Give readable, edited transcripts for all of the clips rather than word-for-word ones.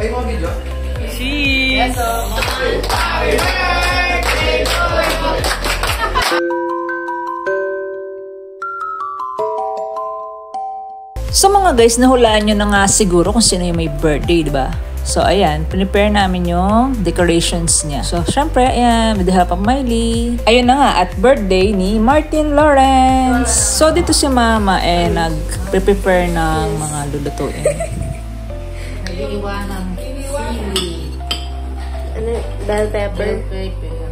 Ay, mga video? Cheese! So mga guys, nahulaan nyo na nga siguro kung sino yung may birthday, diba? So ayan, prepare namin yung decorations niya. So syempre, ayan, with the help of Miley. Ayun na nga, at birthday ni Martin Lawrence. So dito si Mama nag-prepare ng mga lulutuin. Nag-iwan ng seaweed. Ano? Bell pepper. Bell pepper.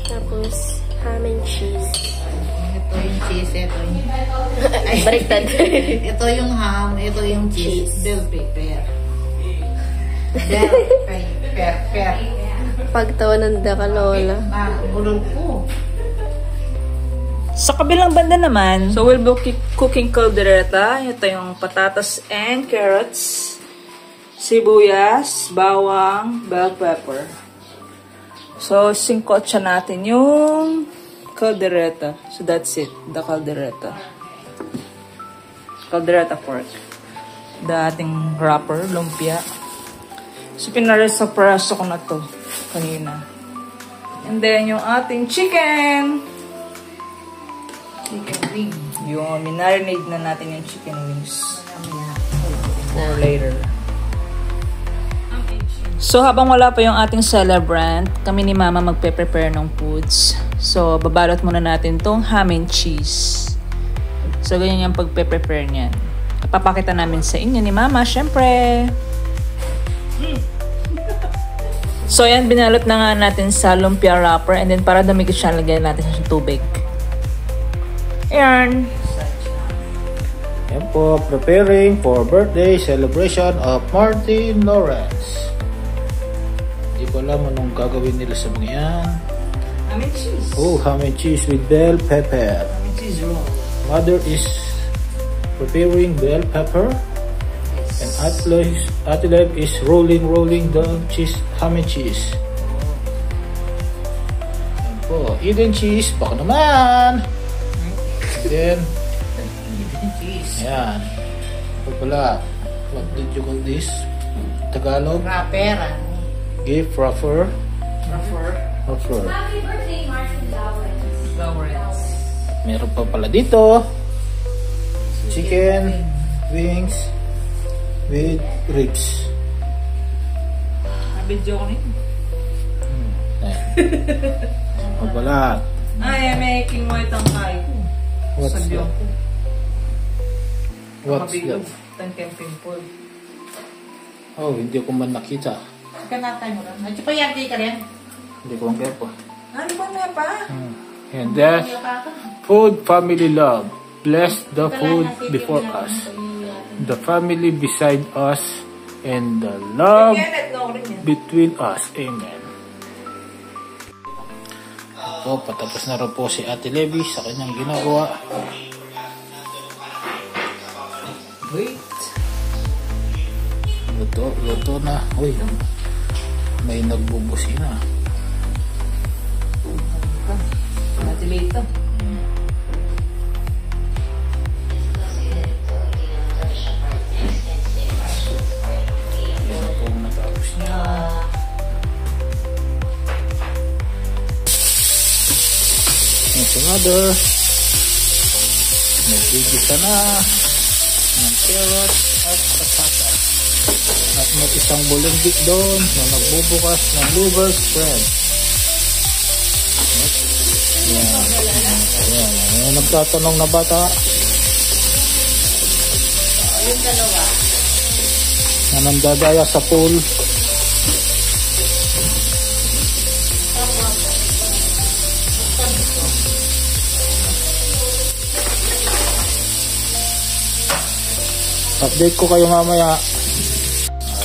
Tapos, ham and cheese. Ito yung cheese, ito yung... Baliktad. Ito yung ham, ito yung cheese. Bell pepper. Bell pepper. Pagtawa ng Dakalola. Bulol ko. Sa kabilang banda naman, so we'll be cooking caldereta. Ito yung patatas and carrots, sibuyas, bawang, bell pepper. So, singkotsa natin yung caldereta. So, that's it. The caldereta. Caldereta pork. The ating wrapper, lumpia. So, pinares sa praso ko na to kanina. And then, yung ating chicken. Chicken wing. Yung minarinade na natin yung chicken wings. For later. So, habang wala pa yung ating celebrant, kami ni Mama magpe-prepare ng foods. So, babalot muna natin tong ham and cheese. So, ganyan yung pagpe-prepare niyan. Papakita namin sa inyo ni Mama, syempre. So, ayan, binalot na nga natin sa lumpia wrapper. And then, para dumikit siya, lagyan natin sa tubig. Ayan. Yan po, preparing for birthday celebration of Martin Lawrence. Hindi ko alam anong gagawin nila sa mga yan. Ham and cheese. Oh, ham and cheese with bell pepper. Ham and cheese roll. Mother is preparing bell pepper. Yes. And Ate Lev is rolling the cheese, ham and cheese. Yan po, Eden cheese, baka naman. Then, yan. Ito pala, what did you call this? Tagalog? Wrapper. Gift wrapper. Wrapper. Happy birthday, Martin Lawrence. Meron pa pala dito. Chicken wings with ribs. Nabidyo ko nito. Magbalat. Ay, may making mo itong kain ko. What's Sabi that? ko. What's Mabiglog. that? Tangkeng pimple. Oh, hindi ko man nakita. Kanatay mo lang. At pa yati ka rin. Hindi ko man kaya po. Ano ba nga pa? And that's food family love. Bless the food before us, the family beside us, and the love between us. Amen. Po, patapos na rin po si Ate Levi sa kanyang ginagawa. Wait. Luto na. Uy, may nagbubusi na. Natilate to. Yan po ang natapos niya. It's another. Nagigisa na ng carrot at patatas. At may isang bulindik doon na nagbubukas ng liver spread. Ayan. Nagtatanong na bata. Yung dalawa. Na nandadaya sa pool. Update ko kayo mamaya.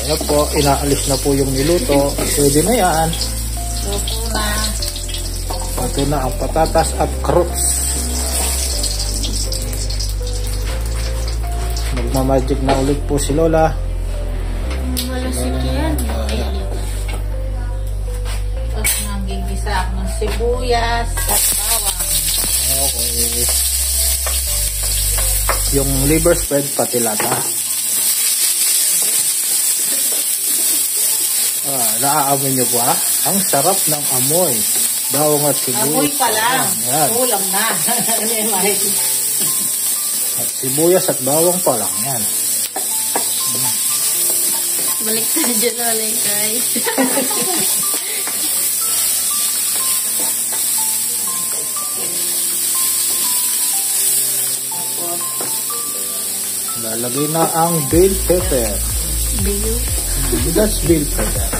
Ayan po, inaalis na po yung niluto. Pwede na yan. Luto na. Ito na ang patatas at carrots. Magmamagic na ulit po si Lola. Malasik yan. Tapos nagigisa ako ng sibuyas at bawang. Okay. Yung liver spread pati lata. Naaamoy niyo ba? Ang sarap ng amoy. Bawang at sibuyas. Amoy pa lang. Yan. Ulam na. At sibuyas at bawang pa lang. Yan. Balik ka dyan ulit, guys. Lalagay na ang bell pepper. Biyo. That's bell pepper.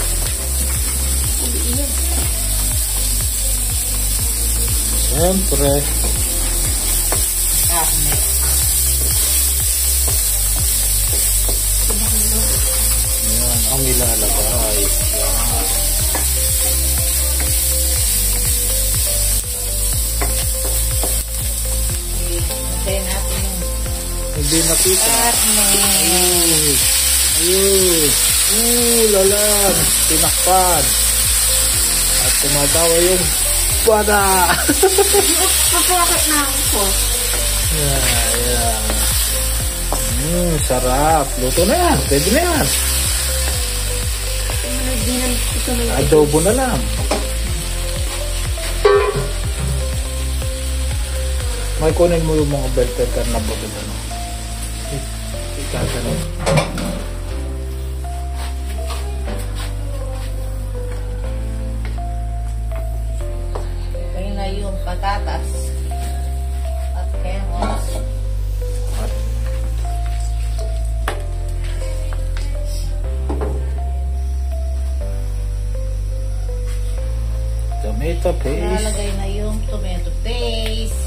Siyempre. Karne. Yan ang ilalagay. Yan. Hintayin natin yung Hindi nakita. karne. Ayun. Lalang. Tinakpan. At tumatawa yung bada. Papakit na ako. Yeah. Sarap. Luto na yan. Pwede na yan. Hindi na ito may Adobo na lang. May kunin mo yung mga bell pepper na buto na. Ikaganon. Ayun na yung patatas. At kemos. Tomato paste. Nalagay na yung tomato paste.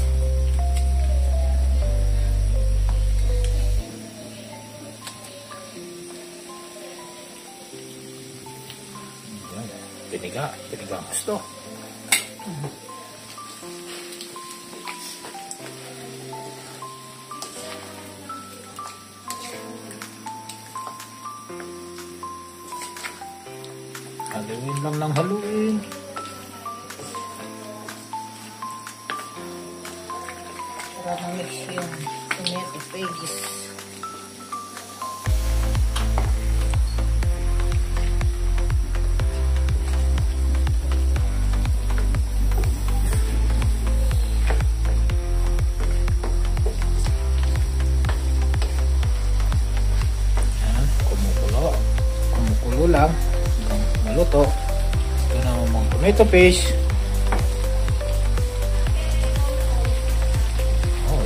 Piniga ang gusto. Haluin lang ng haluin. Para ma-mix yung tomato paste. Kumukulo lang hanggang maluto. Ito na mga tomato paste.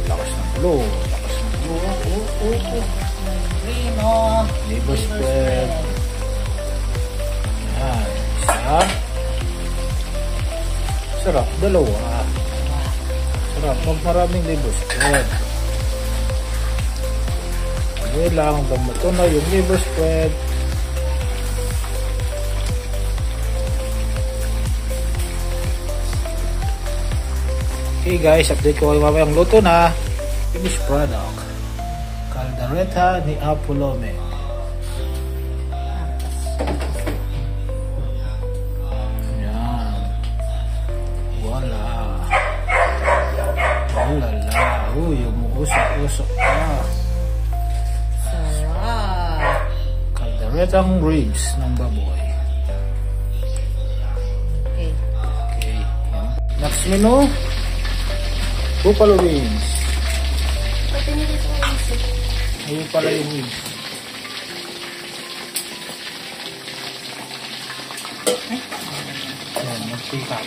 Lakas ng kulo. Primo. Liver spread. Yan. Isa. Sarap. Dalawa. Sarap. Maraming liver spread. Okay lang. Gamato na yung liver spread. Okay guys, update ko kayo mamayang luto na. Finished product. Caldereta ni Apolome. Yan. Voila. Ulala. Umuusok-usok na. Sarap. Calderetang ribs ng baboy. Okay. Okay. Next menu. Buffalo wings. Pati nilito ko isa. Ayun pala yung wings. Ayan, mag-pick up.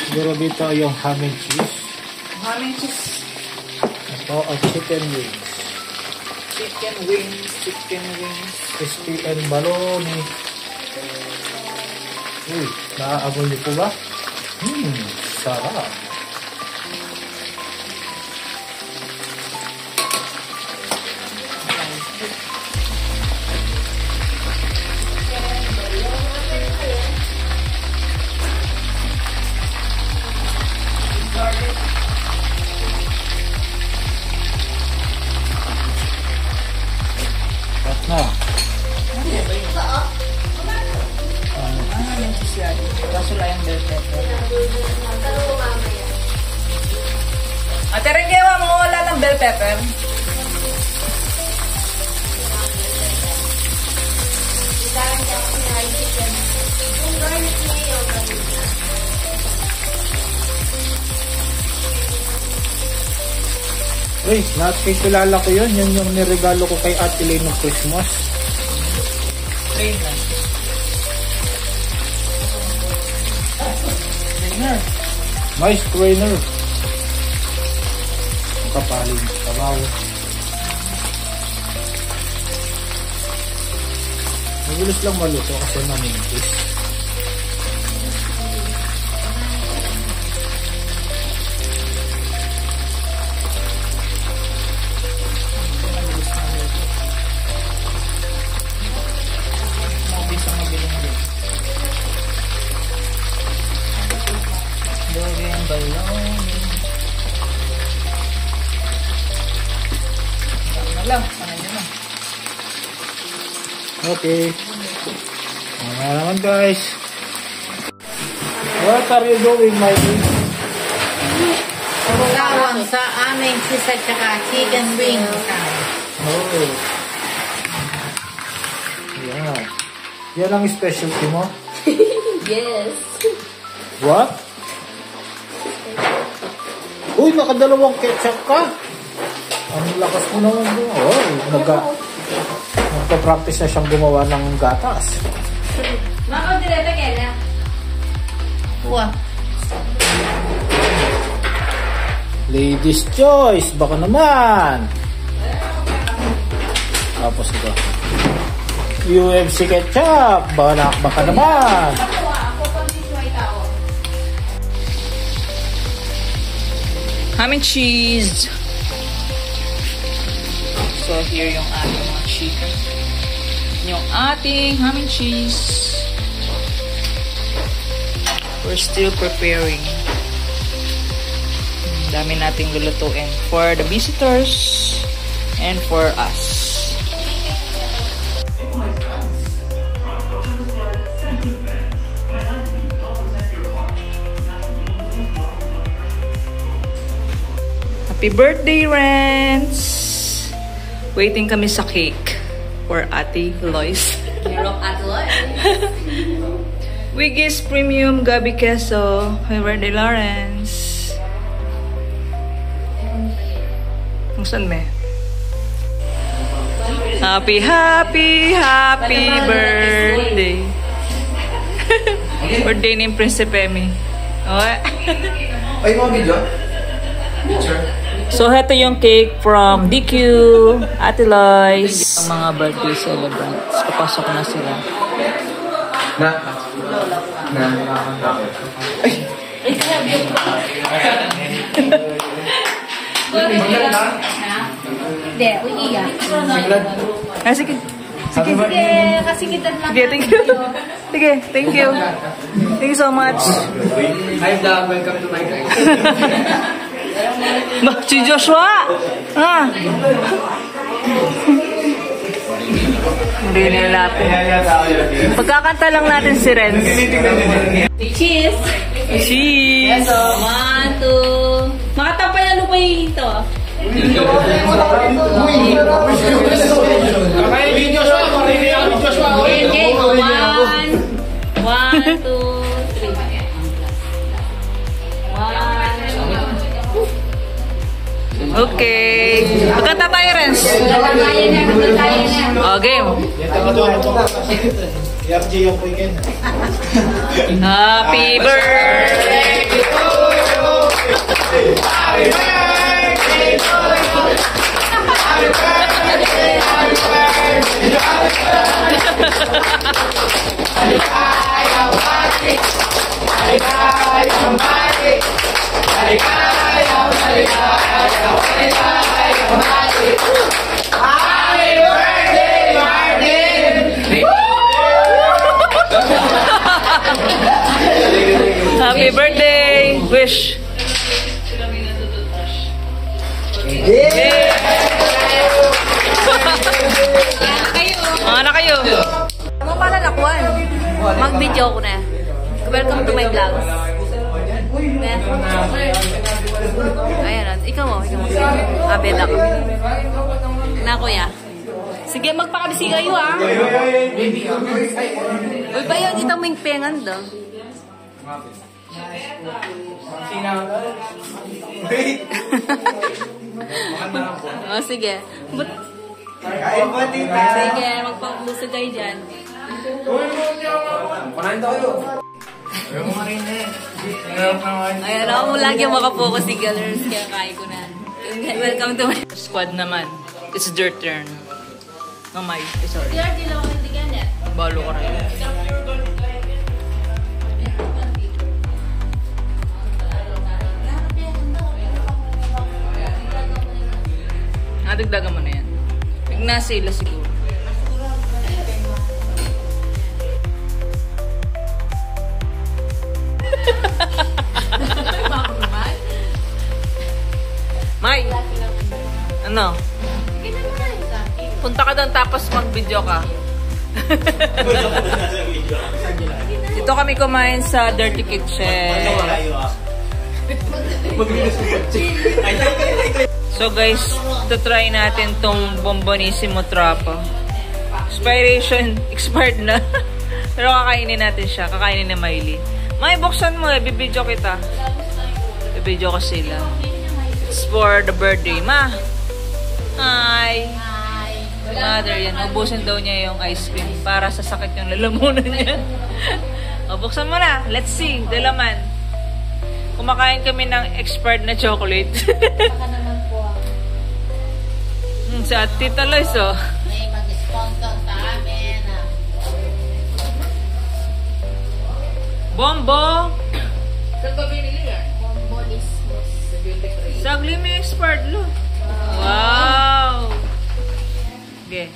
Siguro dito yung ham and cheese. Ham and cheese. Ito ang chicken wings. Chicken wings. Chicken wings. Crispy and baloney. Uy, naaamoy niyo po ba? Sarap. At na. Ham and cheese yan. Kaso lang yung bell pepper. Ate Rengewa, mawala ng bell pepper. Dahil ako sinahin Uy, nakikilala ko yun. Yun yung niregalo ko kay Ate Lay ng Christmas. Train lang. Nice trainer. Kapaling kabaw. Mabilis lang maluto kasi manipis. Okay. Mga naman guys. What are you doing, my dear? Bawang sa aming sisa tsaka chicken wings. Oh. Yeah. Yan ang specialty mo? Yes. What? Uy, nakadalawang ketchup ka. Ang lakas mo naman doon. Oh, nagpa-practice na siyang gumawa ng gatas. Mako direta kaya. Wow. Ladies choice, baka naman. Tapos ito. UFC ketchup, baka naman. Ham and cheese. So, here yung ating mga chicken. Yung ating ham and cheese. We're still preparing. Dami nating lulutuin for the visitors and for us. Happy birthday, Renz! Waiting kami sa cake for Ate Lois. Ate Lois. Wiggy's Premium Gabi Queso. Happy birthday, Lawrence. Kung saan me? Happy birthday. Birthday ni Prinsipe Mi. Ay, mga video? Picture? So, ito yung cake from DQ, Ate Lois. Ang mga birthday celebrants. Papasok na sila. Ay! Hindi, uiiyak. Ah, sige. Sige. Kasingitan lang. Sige, thank you. Sige, thank you. Thank you so much. Hi, vlog. Welcome to my guys. Si Joshua! Ah! Hindi nilapin. Pagkakanta lang natin si Renz. Cheese. Cheese! 1, 2. Makatampay na lupa ito. Okay, 1, 2, 3. 1, 2, 1. Okay. Pagkanta tayo, Renz. Magkatayan na. Oh, game. RJ yung weekend. Happy birthday to you. Happy birthday to you. Happy birthday, happy birthday, Happy birthday! Wish! Mga na kayo! Ano pala nakuhan? Mag-video ko na. Welcome to my vlog. Ayan, ikaw mo. Abela ko. Na kuya. Sige, magpakabisi kayo ah. Uy, ba yun? Itang may pengan do. Oh, sige. Sige, magpabusa kayo dyan. Kunain tayo. Ay, alam mo lagi makapokus si Galers, kaya kaya ko na. Welcome to my Squad naman. It's their turn. Mamay. Sorry. Balo ko rin. Dagdagan mo na yan. Ignasila siguro. May! Ano? Punta ka doon tapos mag-video ka. Dito kami kumain sa Dirty Kitchen. So guys, try natin tong Bombonissimo Trappa. Expired na. Pero kakainin natin siya. Kakainin ni Miley. May, buksan mo eh. Bibidyo kita. Bibidyo ko sila. It's for the birthday. Ma! Hi! Mother, yan. Ubusin daw niya yung ice cream para sa sakit yung lalamunan niya. O, buksan mo na. Let's see. Dalaman. Kumakain kami ng expired na chocolate. Si Tita Lois, oh. May mag-sponsor sa amin. Bombo! Saan ba binili yan? Bombolismos. Sagli may expired lo. Wow! Okay.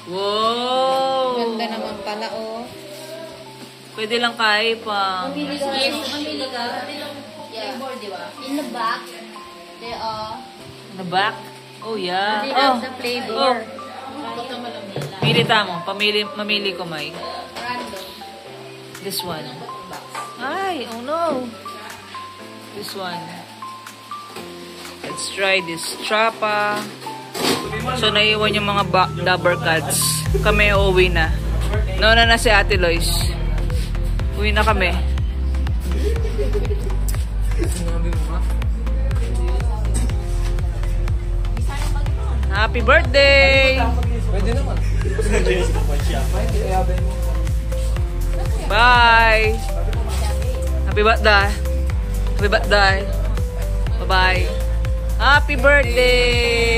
Wow! Ganda naman pala, oh. Pwede lang kaya pa. Mamili ka. Yeah. Di ba? In the back, there are... The back? Oh, yeah. They Oh. have the flavor. Pili tamo. Mamili ko, May. Random. This one. Ay, oh no. This one. Let's try this Trappa. So, naiwan yung mga Dabber Cats. Kami uuwi na. Nauna na si Ate Lois. Uwi na kami. Happy birthday! Pwede naman. Bye! Happy birthday! Happy birthday! Bye-bye! Happy birthday!